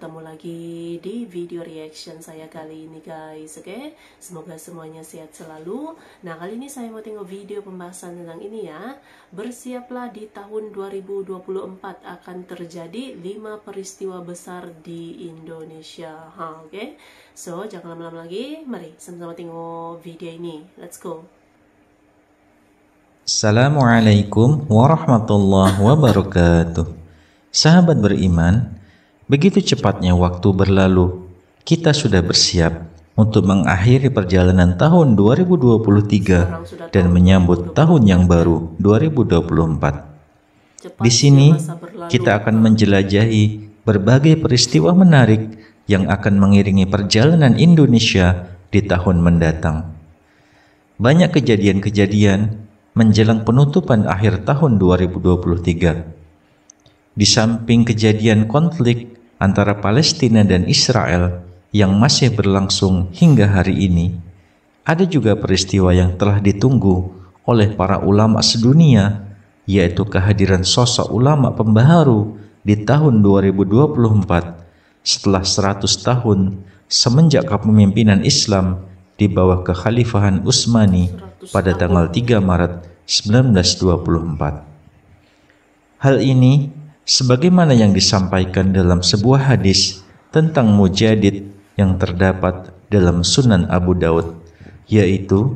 ketemu lagi di video reaction saya kali ini guys. Oke, semoga semuanya sehat selalu. Nah, kali ini saya mau tengok video pembahasan tentang ini ya. Bersiaplah, di tahun 2024 akan terjadi 5 peristiwa besar di Indonesia. Oke. So, jangan lama-lama lagi. Mari sama-sama tengok video ini. Let's go. Assalamualaikum warahmatullahi wabarakatuh. Sahabat beriman, begitu cepatnya waktu berlalu, kita sudah bersiap untuk mengakhiri perjalanan tahun 2023 dan menyambut tahun yang baru 2024. Di sini, kita akan menjelajahi berbagai peristiwa menarik yang akan mengiringi perjalanan Indonesia di tahun mendatang. Banyak kejadian-kejadian menjelang penutupan akhir tahun 2023. Di samping kejadian konflik antara Palestina dan Israel yang masih berlangsung hingga hari ini, ada juga peristiwa yang telah ditunggu oleh para ulama sedunia, yaitu kehadiran sosok ulama pembaharu di tahun 2024 setelah 100 tahun semenjak kepemimpinan Islam di bawah kekhalifahan Utsmani pada tanggal 3 Maret 1924. Hal ini sebagaimana yang disampaikan dalam sebuah hadis tentang mujadid yang terdapat dalam Sunan Abu Daud, yaitu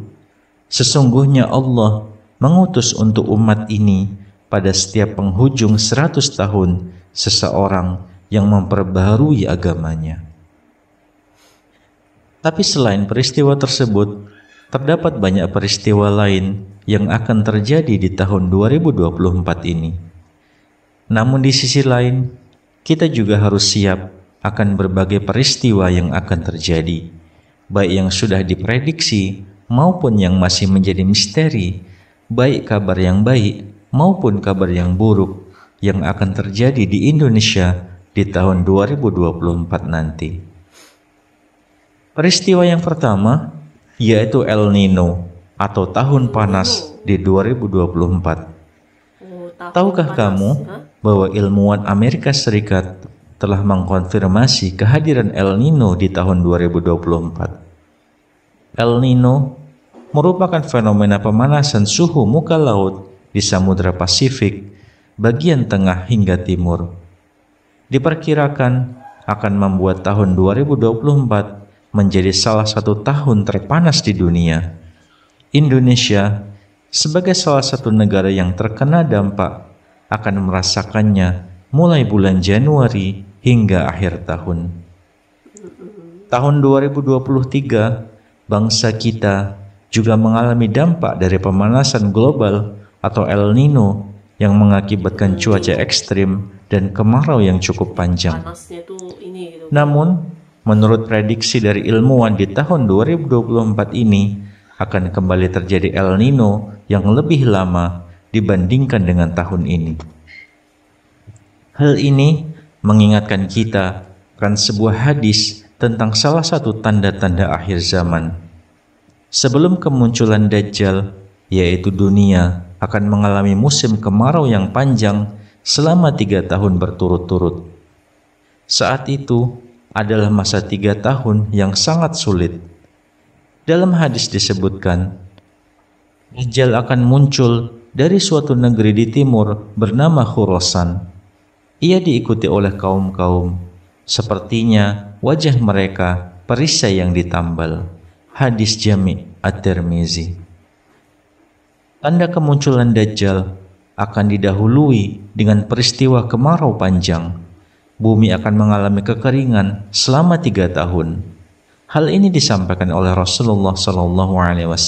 sesungguhnya Allah mengutus untuk umat ini pada setiap penghujung 100 tahun seseorang yang memperbaharui agamanya. Tapi selain peristiwa tersebut, terdapat banyak peristiwa lain yang akan terjadi di tahun 2024 ini. Namun di sisi lain, kita juga harus siap akan berbagai peristiwa yang akan terjadi, baik yang sudah diprediksi maupun yang masih menjadi misteri, baik kabar yang baik maupun kabar yang buruk yang akan terjadi di Indonesia di tahun 2024 nanti. Peristiwa yang pertama yaitu El Nino atau tahun panas di 2024. Tahukah kamu bahwa ilmuwan Amerika Serikat telah mengkonfirmasi kehadiran El Nino di tahun 2024. El Nino merupakan fenomena pemanasan suhu muka laut di Samudra Pasifik bagian tengah hingga timur. Diperkirakan akan membuat tahun 2024 menjadi salah satu tahun terpanas di dunia. Indonesia sebagai salah satu negara yang terkena dampak akan merasakannya mulai bulan Januari hingga akhir tahun. Tahun 2023, bangsa kita juga mengalami dampak dari pemanasan global atau El Nino yang mengakibatkan cuaca ekstrim dan kemarau yang cukup panjang. Namun, menurut prediksi dari ilmuwan di tahun 2024 ini akan kembali terjadi El Nino yang lebih lama dibandingkan dengan tahun ini. Hal ini mengingatkan kita akan sebuah hadis tentang salah satu tanda-tanda akhir zaman. Sebelum kemunculan Dajjal, yaitu dunia akan mengalami musim kemarau yang panjang selama 3 tahun berturut-turut. Saat itu adalah masa 3 tahun yang sangat sulit. Dalam hadis disebutkan, Dajjal akan muncul dari suatu negeri di timur bernama Khurasan. Ia diikuti oleh kaum-kaum, sepertinya wajah mereka perisai yang ditambal. Hadis Jami' At-Tirmizi. Tanda kemunculan Dajjal akan didahului dengan peristiwa kemarau panjang. Bumi akan mengalami kekeringan selama 3 tahun. Hal ini disampaikan oleh Rasulullah SAW.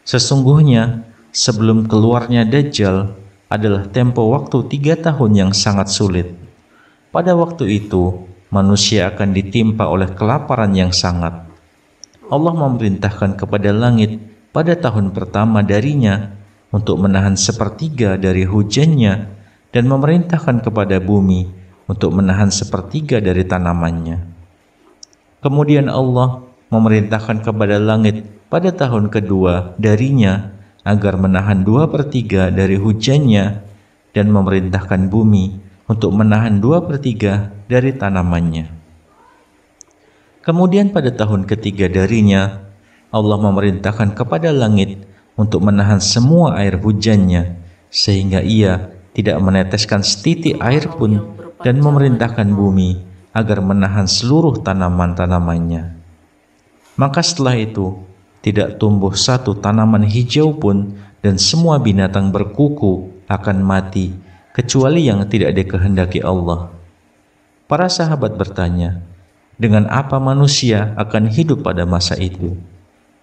Sesungguhnya, sebelum keluarnya Dajjal adalah tempo waktu 3 tahun yang sangat sulit. Pada waktu itu, manusia akan ditimpa oleh kelaparan yang sangat. Allah memerintahkan kepada langit pada tahun pertama darinya untuk menahan 1/3 dari hujannya dan memerintahkan kepada bumi untuk menahan 1/3 dari tanamannya. Kemudian Allah memerintahkan kepada langit pada tahun kedua darinya agar menahan 2/3 dari hujannya dan memerintahkan bumi untuk menahan 2/3 dari tanamannya. Kemudian pada tahun ketiga darinya, Allah memerintahkan kepada langit untuk menahan semua air hujannya, sehingga ia tidak meneteskan setitik air pun, dan memerintahkan bumi agar menahan seluruh tanaman-tanamannya. Maka setelah itu, tidak tumbuh satu tanaman hijau pun, dan semua binatang berkuku akan mati, kecuali yang tidak dikehendaki Allah. Para sahabat bertanya, dengan apa manusia akan hidup pada masa itu?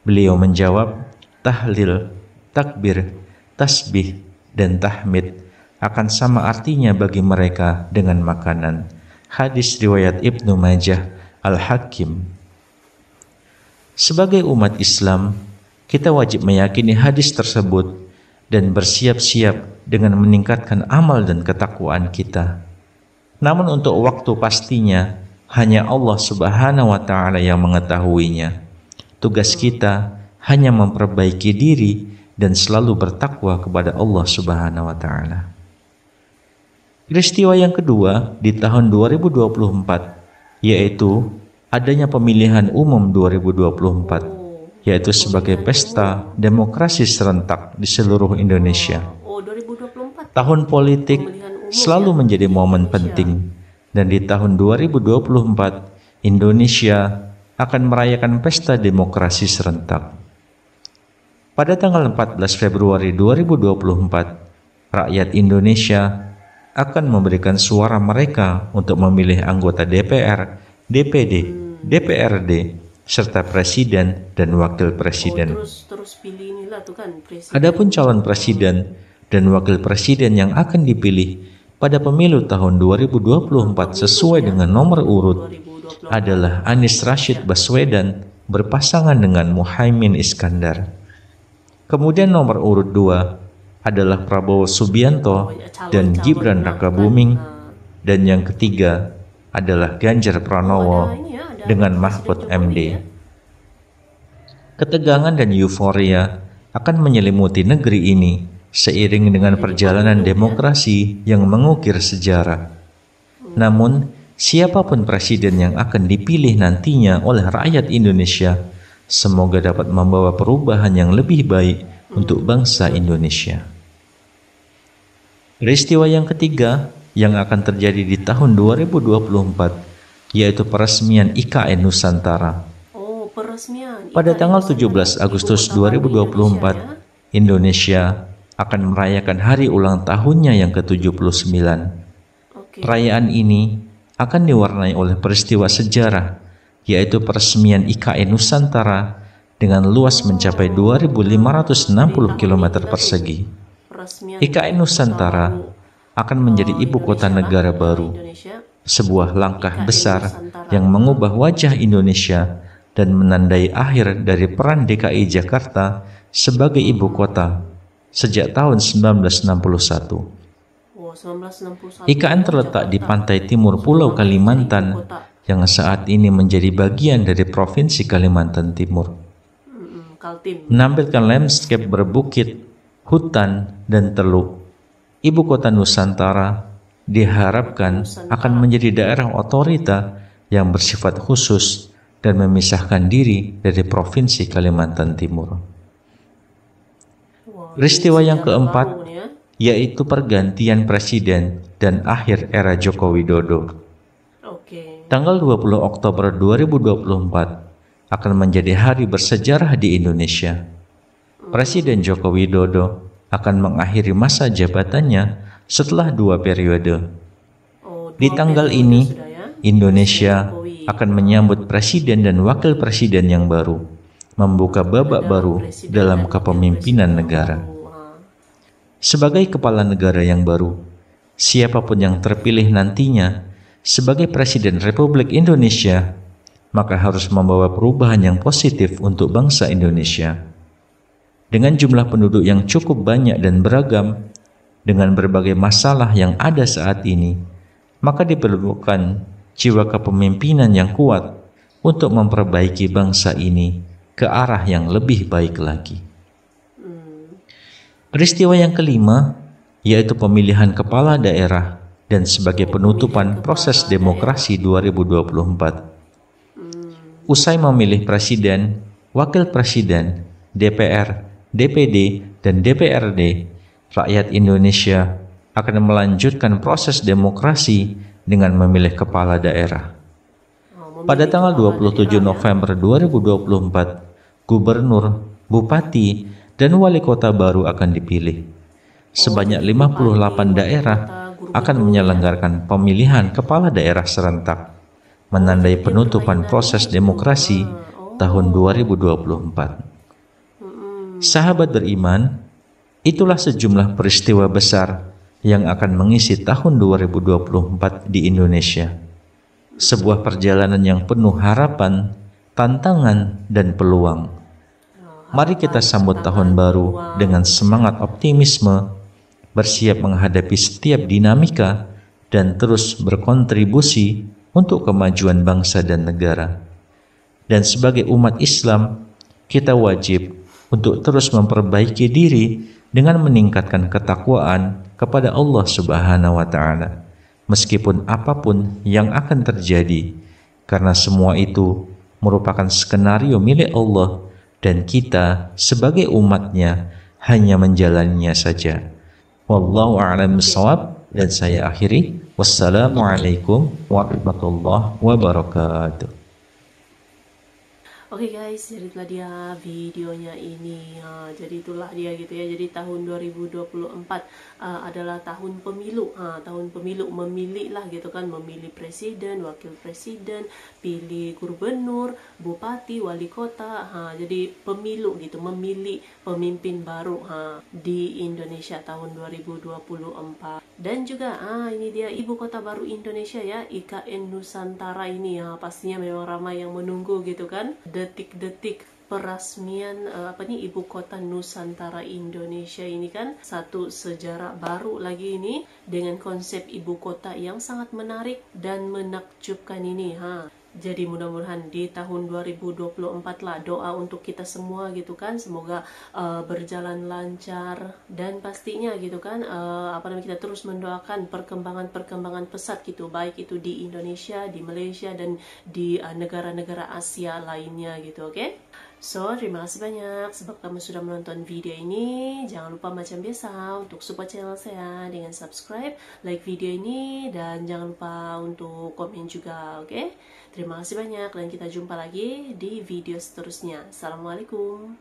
Beliau menjawab, tahlil, takbir, tasbih, dan tahmid akan sama artinya bagi mereka dengan makanan. Hadis riwayat Ibnu Majah, Al-Hakim. Sebagai umat Islam, kita wajib meyakini hadis tersebut dan bersiap-siap dengan meningkatkan amal dan ketakwaan kita. Namun untuk waktu pastinya, hanya Allah Subhanahu wa Ta'ala yang mengetahuinya. Tugas kita hanya memperbaiki diri dan selalu bertakwa kepada Allah Subhanahu wa Ta'ala. Peristiwa yang kedua di tahun 2024 yaitu adanya pemilihan umum 2024, yaitu sebagai pesta demokrasi serentak di seluruh Indonesia. 2024. Tahun politik selalu menjadi momen penting. Dan di tahun 2024, Indonesia akan merayakan pesta demokrasi serentak. Pada tanggal 14 Februari 2024, rakyat Indonesia akan memberikan suara mereka untuk memilih anggota DPR, DPD, DPRD, serta presiden dan wakil presiden. Terus pilih inilah tuh kan presiden. Adapun calon presiden dan wakil presiden yang akan dipilih pada pemilu tahun 2024 sesuai dengan nomor urut adalah Anies Rashid Baswedan berpasangan dengan Muhaimin Iskandar. Kemudian nomor urut 2 adalah Prabowo Subianto dan Gibran Rakabuming, dan yang ketiga adalah Ganjar Pranowo dengan Mahfud MD. Ketegangan dan euforia akan menyelimuti negeri ini seiring dengan perjalanan demokrasi yang mengukir sejarah. Namun, siapapun presiden yang akan dipilih nantinya oleh rakyat Indonesia, semoga dapat membawa perubahan yang lebih baik untuk bangsa Indonesia. Peristiwa yang ketiga yang akan terjadi di tahun 2024 yaitu peresmian IKN Nusantara. Pada tanggal 17 Agustus 2024, Indonesia akan merayakan hari ulang tahunnya yang ke-79. Perayaan ini akan diwarnai oleh peristiwa sejarah, yaitu peresmian IKN Nusantara dengan luas mencapai 2.560 km persegi. IKN Nusantara akan menjadi ibu kota negara baru, sebuah langkah besar yang mengubah wajah Indonesia dan menandai akhir dari peran DKI Jakarta sebagai ibu kota sejak tahun 1961. IKN terletak di pantai timur Pulau Kalimantan yang saat ini menjadi bagian dari Provinsi Kalimantan Timur. Menampilkan landscape berbukit, hutan, dan teluk. Ibu kota Nusantara diharapkan akan menjadi daerah otorita yang bersifat khusus dan memisahkan diri dari Provinsi Kalimantan Timur. Peristiwa yang keempat yaitu pergantian presiden dan akhir era Joko Widodo. Tanggal 20 Oktober 2024 akan menjadi hari bersejarah di Indonesia. Presiden Joko Widodo akan mengakhiri masa jabatannya setelah 2 periode. Di tanggal ini, Indonesia akan menyambut presiden dan wakil presiden yang baru, membuka babak baru dalam kepemimpinan negara. Sebagai kepala negara yang baru, siapapun yang terpilih nantinya sebagai Presiden Republik Indonesia, maka harus membawa perubahan yang positif untuk bangsa Indonesia. Dengan jumlah penduduk yang cukup banyak dan beragam, dengan berbagai masalah yang ada saat ini, maka diperlukan jiwa kepemimpinan yang kuat untuk memperbaiki bangsa ini ke arah yang lebih baik lagi. Peristiwa yang kelima yaitu pemilihan kepala daerah dan sebagai penutupan proses demokrasi 2024. Usai memilih presiden, wakil presiden, DPR, DPD, dan DPRD, rakyat Indonesia akan melanjutkan proses demokrasi dengan memilih kepala daerah. Pada tanggal 27 November 2024, gubernur, bupati, dan wali kota baru akan dipilih. Sebanyak 58 daerah akan menyelenggarakan pemilihan kepala daerah serentak, menandai penutupan proses demokrasi tahun 2024. Sahabat beriman, itulah sejumlah peristiwa besar yang akan mengisi tahun 2024 di Indonesia. Sebuah perjalanan yang penuh harapan, tantangan, dan peluang. Mari kita sambut tahun baru dengan semangat optimisme, bersiap menghadapi setiap dinamika, dan terus berkontribusi untuk kemajuan bangsa dan negara. Dan sebagai umat Islam, kita wajib untuk terus memperbaiki diri dengan meningkatkan ketakwaan kepada Allah Subhanahu wa Ta'ala, meskipun apapun yang akan terjadi, karena semua itu merupakan skenario milik Allah dan kita sebagai umatnya hanya menjalaninya saja. Wallahu a'lam bishawab. Dan saya akhiri. Wassalamualaikum warahmatullahi wabarakatuh. Oke guys, jadi itulah dia videonya ini. Jadi itulah dia gitu ya. Jadi tahun 2024 adalah tahun pemilu. Tahun pemilu, memilih lah gitu kan, memilih presiden, wakil presiden, pilih gubernur, bupati, wali kota. Jadi pemilu gitu, memilih pemimpin baru di Indonesia tahun 2024. Dan juga ini dia ibu kota baru Indonesia ya, IKN Nusantara ini ya. Pastinya memang ramai yang menunggu gitu kan. Detik-detik peresmian ibu kota Nusantara Indonesia ini kan satu sejarah baru lagi ini dengan konsep ibu kota yang sangat menarik dan menakjubkan ini. Jadi mudah-mudahan di tahun 2024 lah doa untuk kita semua gitu kan, semoga berjalan lancar dan pastinya gitu kan kita terus mendoakan perkembangan pesat gitu, baik itu di Indonesia, di Malaysia, dan di negara-negara Asia lainnya gitu. Oke? So, terima kasih banyak sebab kamu sudah menonton video ini. Jangan lupa macam biasa untuk support channel saya dengan subscribe, like video ini, dan jangan lupa untuk komen juga, oke? Terima kasih banyak dan kita jumpa lagi di video seterusnya. Assalamualaikum.